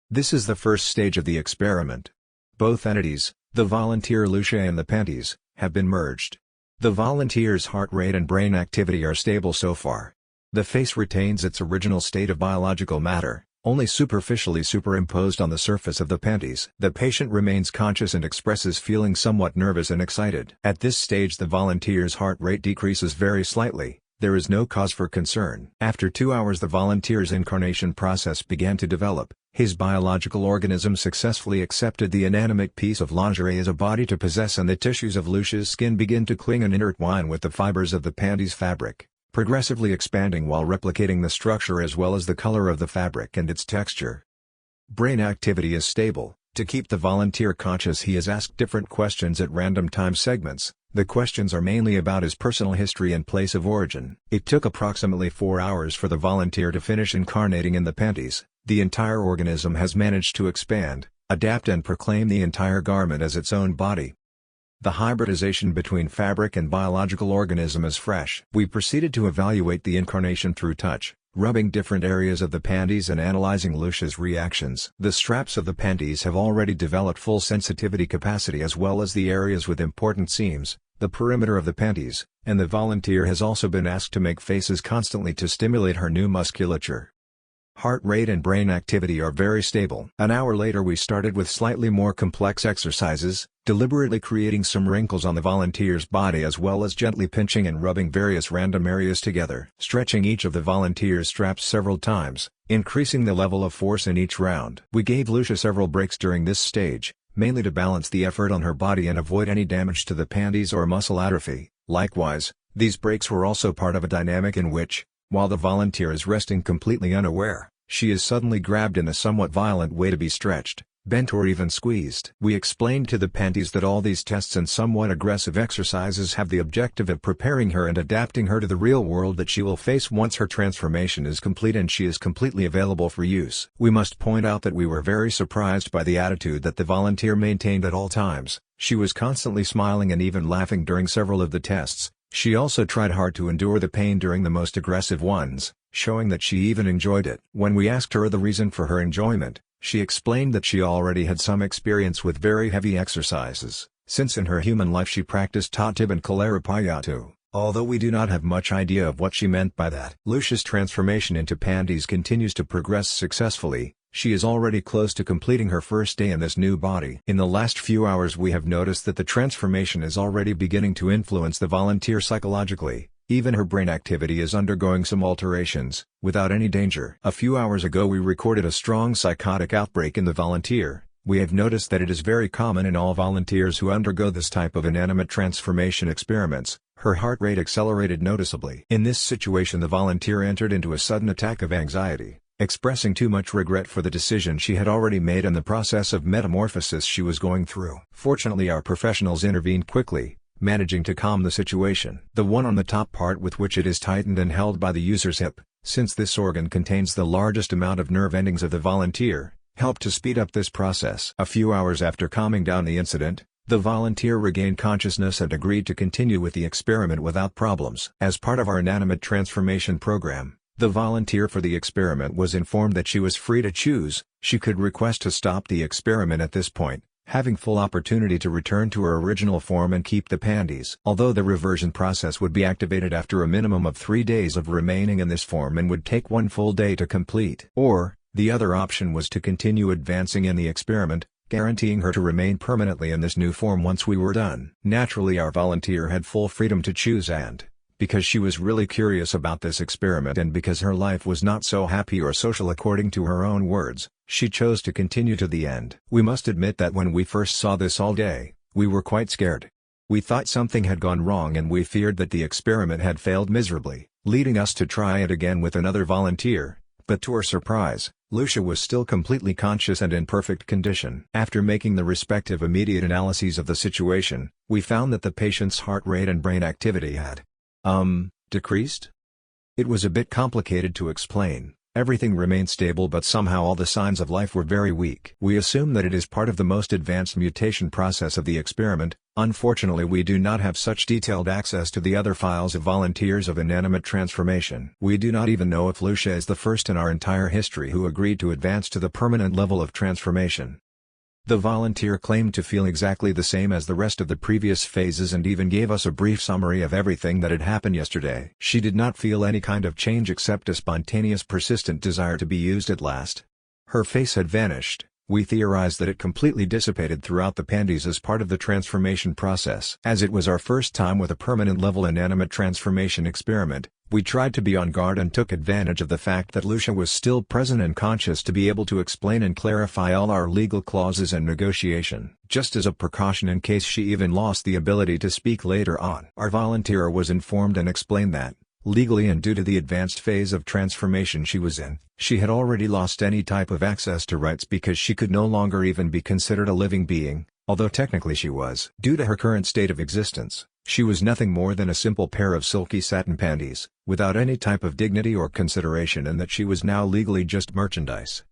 This is the first stage of the experiment. Both entities, the volunteer Lucia and the panties, have been merged. The volunteer's heart rate and brain activity are stable so far. The face retains its original state of biological matter, only superficially superimposed on the surface of the panties. The patient remains conscious and expresses feeling somewhat nervous and excited. At this stage the volunteer's heart rate decreases very slightly. There is no cause for concern. After 2 hours the volunteer's incarnation process began to develop. His biological organism successfully accepted the inanimate piece of lingerie as a body to possess, and the tissues of Lucia's skin begin to cling and intertwine with the fibers of the panties fabric, progressively expanding while replicating the structure as well as the color of the fabric and its texture. Brain activity is stable. To keep the volunteer conscious he is asked different questions at random time segments. The questions are mainly about his personal history and place of origin. It took approximately 4 hours for the volunteer to finish incarnating in the panties. The entire organism has managed to expand, adapt and proclaim the entire garment as its own body. The hybridization between fabric and biological organism is fresh. We proceeded to evaluate the incarnation through touch, rubbing different areas of the panties and analyzing Lucia's reactions. The straps of the panties have already developed full sensitivity capacity as well as the areas with important seams, the perimeter of the panties, and the volunteer has also been asked to make faces constantly to stimulate her new musculature. Heart rate and brain activity are very stable. An hour later we started with slightly more complex exercises, deliberately creating some wrinkles on the volunteer's body as well as gently pinching and rubbing various random areas together. Stretching each of the volunteer's straps several times, increasing the level of force in each round. We gave Lucia several breaks during this stage, mainly to balance the effort on her body and avoid any damage to the panties or muscle atrophy. Likewise, these breaks were also part of a dynamic in which, while the volunteer is resting completely unaware, she is suddenly grabbed in a somewhat violent way to be stretched, bent or even squeezed. We explained to the panties that all these tests and somewhat aggressive exercises have the objective of preparing her and adapting her to the real world that she will face once her transformation is complete and she is completely available for use. We must point out that we were very surprised by the attitude that the volunteer maintained at all times. She was constantly smiling and even laughing during several of the tests. She also tried hard to endure the pain during the most aggressive ones, showing that she even enjoyed it. When we asked her the reason for her enjoyment, she explained that she already had some experience with very heavy exercises, since in her human life she practiced tatib and kalaripayattu, although we do not have much idea of what she meant by that. Lucia's transformation into panties continues to progress successfully. She is already close to completing her first day in this new body. In the last few hours we have noticed that the transformation is already beginning to influence the volunteer psychologically. Even her brain activity is undergoing some alterations, without any danger. A few hours ago we recorded a strong psychotic outbreak in the volunteer. We have noticed that it is very common in all volunteers who undergo this type of inanimate transformation experiments. Her heart rate accelerated noticeably. In this situation the volunteer entered into a sudden attack of anxiety, expressing too much regret for the decision she had already made and the process of metamorphosis she was going through. Fortunately our professionals intervened quickly, managing to calm the situation. The one on the top part with which it is tightened and held by the user's hip, since this organ contains the largest amount of nerve endings of the volunteer, helped to speed up this process. A few hours after calming down the incident, the volunteer regained consciousness and agreed to continue with the experiment without problems. As part of our inanimate transformation program, the volunteer for the experiment was informed that she was free to choose. She could request to stop the experiment at this point, having full opportunity to return to her original form and keep the panties. Although the reversion process would be activated after a minimum of 3 days of remaining in this form and would take 1 full day to complete. Or, the other option was to continue advancing in the experiment, guaranteeing her to remain permanently in this new form once we were done. Naturally our volunteer had full freedom to choose, and because she was really curious about this experiment and because her life was not so happy or social according to her own words, she chose to continue to the end. We must admit that when we first saw this all day, we were quite scared. We thought something had gone wrong and we feared that the experiment had failed miserably, leading us to try it again with another volunteer, but to our surprise, Lucia was still completely conscious and in perfect condition. After making the respective immediate analyses of the situation, we found that the patient's heart rate and brain activity had decreased? It was a bit complicated to explain, Everything remained stable, but somehow all the signs of life were very weak. We assume that it is part of the most advanced mutation process of the experiment. Unfortunately, we do not have such detailed access to the other files of volunteers of inanimate transformation. We do not even know if Lucia is the first in our entire history who agreed to advance to the permanent level of transformation. The volunteer claimed to feel exactly the same as the rest of the previous phases and even gave us a brief summary of everything that had happened yesterday. She did not feel any kind of change except a spontaneous persistent desire to be used at last. Her face had vanished. We theorized that it completely dissipated throughout the panties as part of the transformation process. As it was our first time with a permanent level inanimate transformation experiment, we tried to be on guard and took advantage of the fact that Lucia was still present and conscious to be able to explain and clarify all our legal clauses and negotiation, just as a precaution in case she even lost the ability to speak later on. Our volunteer was informed and explained that, legally and due to the advanced phase of transformation she was in, she had already lost any type of access to rights because she could no longer even be considered a living being, although technically she was. Due to her current state of existence, she was nothing more than a simple pair of silky satin panties, without any type of dignity or consideration, and that she was now legally just merchandise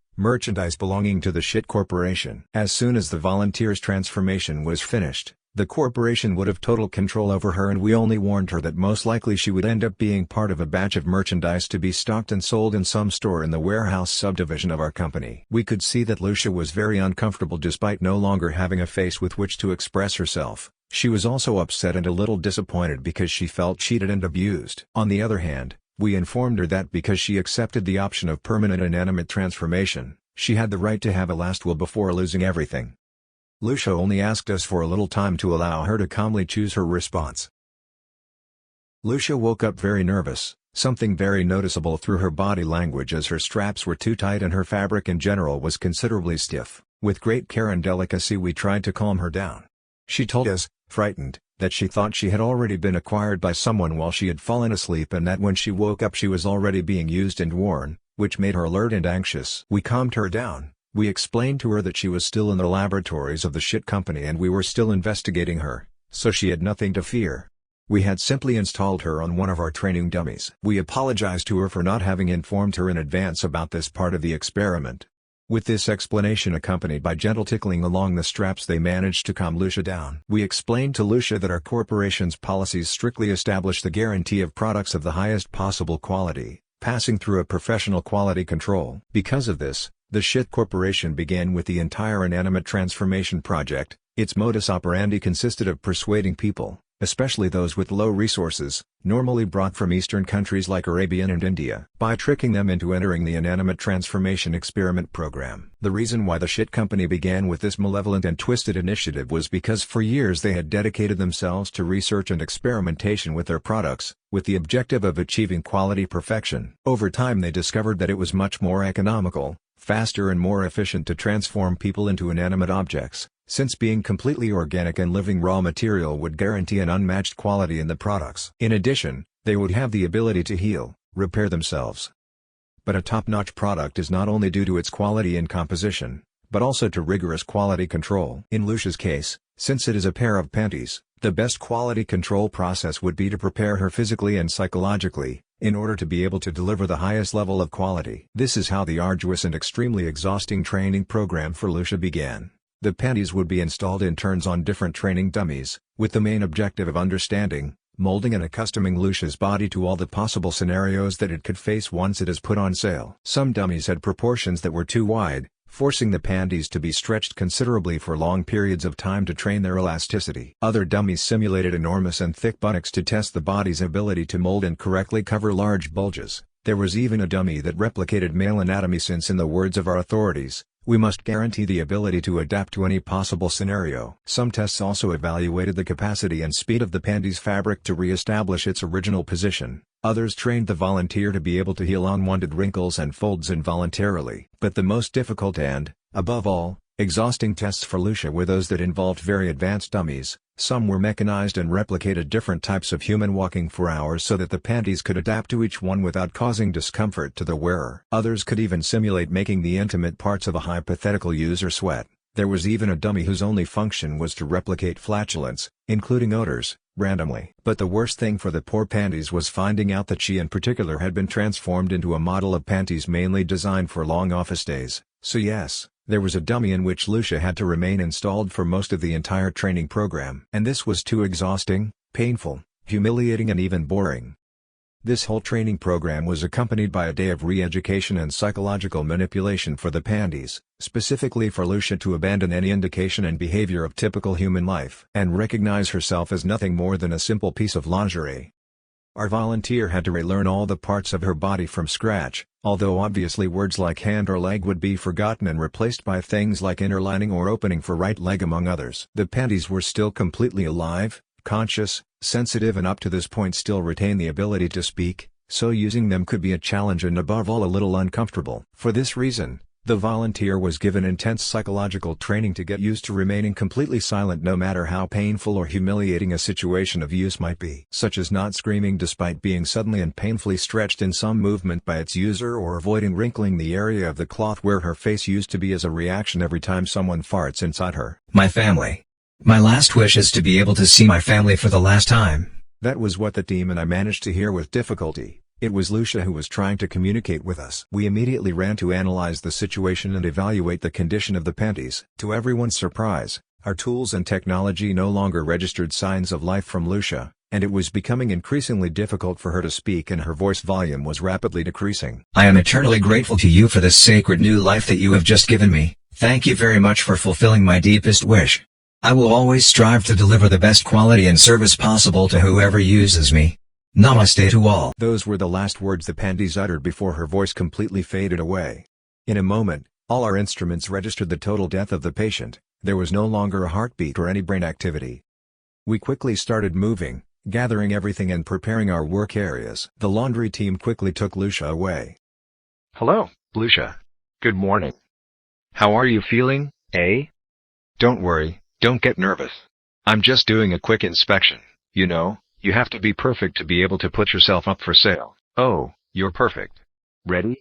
belonging to the shit corporation. As soon as the volunteer's transformation was finished, the corporation would have total control over her, and we only warned her that most likely she would end up being part of a batch of merchandise to be stocked and sold in some store in the warehouse subdivision of our company. We could see that Lucia was very uncomfortable despite no longer having a face with which to express herself. She was also upset and a little disappointed because she felt cheated and abused. On the other hand, we informed her that because she accepted the option of permanent inanimate transformation, she had the right to have a last will before losing everything. Lucia only asked us for a little time to allow her to calmly choose her response. Lucia woke up very nervous, something very noticeable through her body language as her straps were too tight and her fabric in general was considerably stiff. With great care and delicacy we tried to calm her down. She told us, frightened, that she thought she had already been acquired by someone while she had fallen asleep, and that when she woke up she was already being used and worn, which made her alert and anxious. We calmed her down. We explained to her that she was still in the laboratories of the shit company and we were still investigating her, so she had nothing to fear. We had simply installed her on one of our training dummies. We apologized to her for not having informed her in advance about this part of the experiment. With this explanation accompanied by gentle tickling along the straps, they managed to calm Lucia down. We explained to Lucia that our corporation's policies strictly establish the guarantee of products of the highest possible quality, passing through a professional quality control. Because of this, the shit corporation began with the entire inanimate transformation project. Its modus operandi consisted of persuading people, especially those with low resources, normally brought from Eastern countries like Arabia and India, by tricking them into entering the inanimate transformation experiment program. The reason why the shit company began with this malevolent and twisted initiative was because for years they had dedicated themselves to research and experimentation with their products, with the objective of achieving quality perfection. Over time they discovered that it was much more economical, faster and more efficient to transform people into inanimate objects, since being completely organic and living raw material would guarantee an unmatched quality in the products. In addition, they would have the ability to heal, repair themselves. But a top-notch product is not only due to its quality and composition, but also to rigorous quality control. In Lucia's case, since it is a pair of panties, the best quality control process would be to prepare her physically and psychologically, in order to be able to deliver the highest level of quality. This is how the arduous and extremely exhausting training program for Lucia began. The panties would be installed in turns on different training dummies, with the main objective of understanding, molding and accustoming Lucia's body to all the possible scenarios that it could face once it is put on sale. Some dummies had proportions that were too wide, forcing the panties to be stretched considerably for long periods of time to train their elasticity. Other dummies simulated enormous and thick buttocks to test the body's ability to mold and correctly cover large bulges. There was even a dummy that replicated male anatomy, since in the words of our authorities, we must guarantee the ability to adapt to any possible scenario. Some tests also evaluated the capacity and speed of the panties fabric to re-establish its original position. Others trained the volunteer to be able to heal unwanted wrinkles and folds involuntarily. But the most difficult and, above all, exhausting tests for Lucia were those that involved very advanced dummies. Some were mechanized and replicated different types of human walking for hours so that the panties could adapt to each one without causing discomfort to the wearer. Others could even simulate making the intimate parts of a hypothetical user sweat. There was even a dummy whose only function was to replicate flatulence, including odors, randomly. But the worst thing for the poor panties was finding out that she in particular had been transformed into a model of panties mainly designed for long office days. So yes, there was a dummy in which Lucia had to remain installed for most of the entire training program. And this was too exhausting, painful, humiliating and even boring. This whole training program was accompanied by a day of re-education and psychological manipulation for the panties, specifically for Lucia to abandon any indication and behavior of typical human life and recognize herself as nothing more than a simple piece of lingerie. Our volunteer had to relearn all the parts of her body from scratch, although obviously words like hand or leg would be forgotten and replaced by things like inner lining or opening for right leg among others. The panties were still completely alive, conscious, sensitive and up to this point still retain the ability to speak, so using them could be a challenge and above all a little uncomfortable. For this reason, the volunteer was given intense psychological training to get used to remaining completely silent no matter how painful or humiliating a situation of use might be, such as not screaming despite being suddenly and painfully stretched in some movement by its user or avoiding wrinkling the area of the cloth where her face used to be as a reaction every time someone farts inside her. My family. My last wish is to be able to see my family for the last time. That was what the team and I managed to hear with difficulty. It was Lucia who was trying to communicate with us. We immediately ran to analyze the situation and evaluate the condition of the panties. To everyone's surprise, our tools and technology no longer registered signs of life from Lucia, and it was becoming increasingly difficult for her to speak and her voice volume was rapidly decreasing. I am eternally grateful to you for this sacred new life that you have just given me. Thank you very much for fulfilling my deepest wish. I will always strive to deliver the best quality and service possible to whoever uses me. Namaste to all. Those were the last words the panties uttered before her voice completely faded away. In a moment, all our instruments registered the total death of the patient. There was no longer a heartbeat or any brain activity. We quickly started moving, gathering everything and preparing our work areas. The laundry team quickly took Lucia away. Hello, Lucia. Good morning. How are you feeling, eh? Don't worry, don't get nervous. I'm just doing a quick inspection. You know, you have to be perfect to be able to put yourself up for sale. Oh, you're perfect. Ready?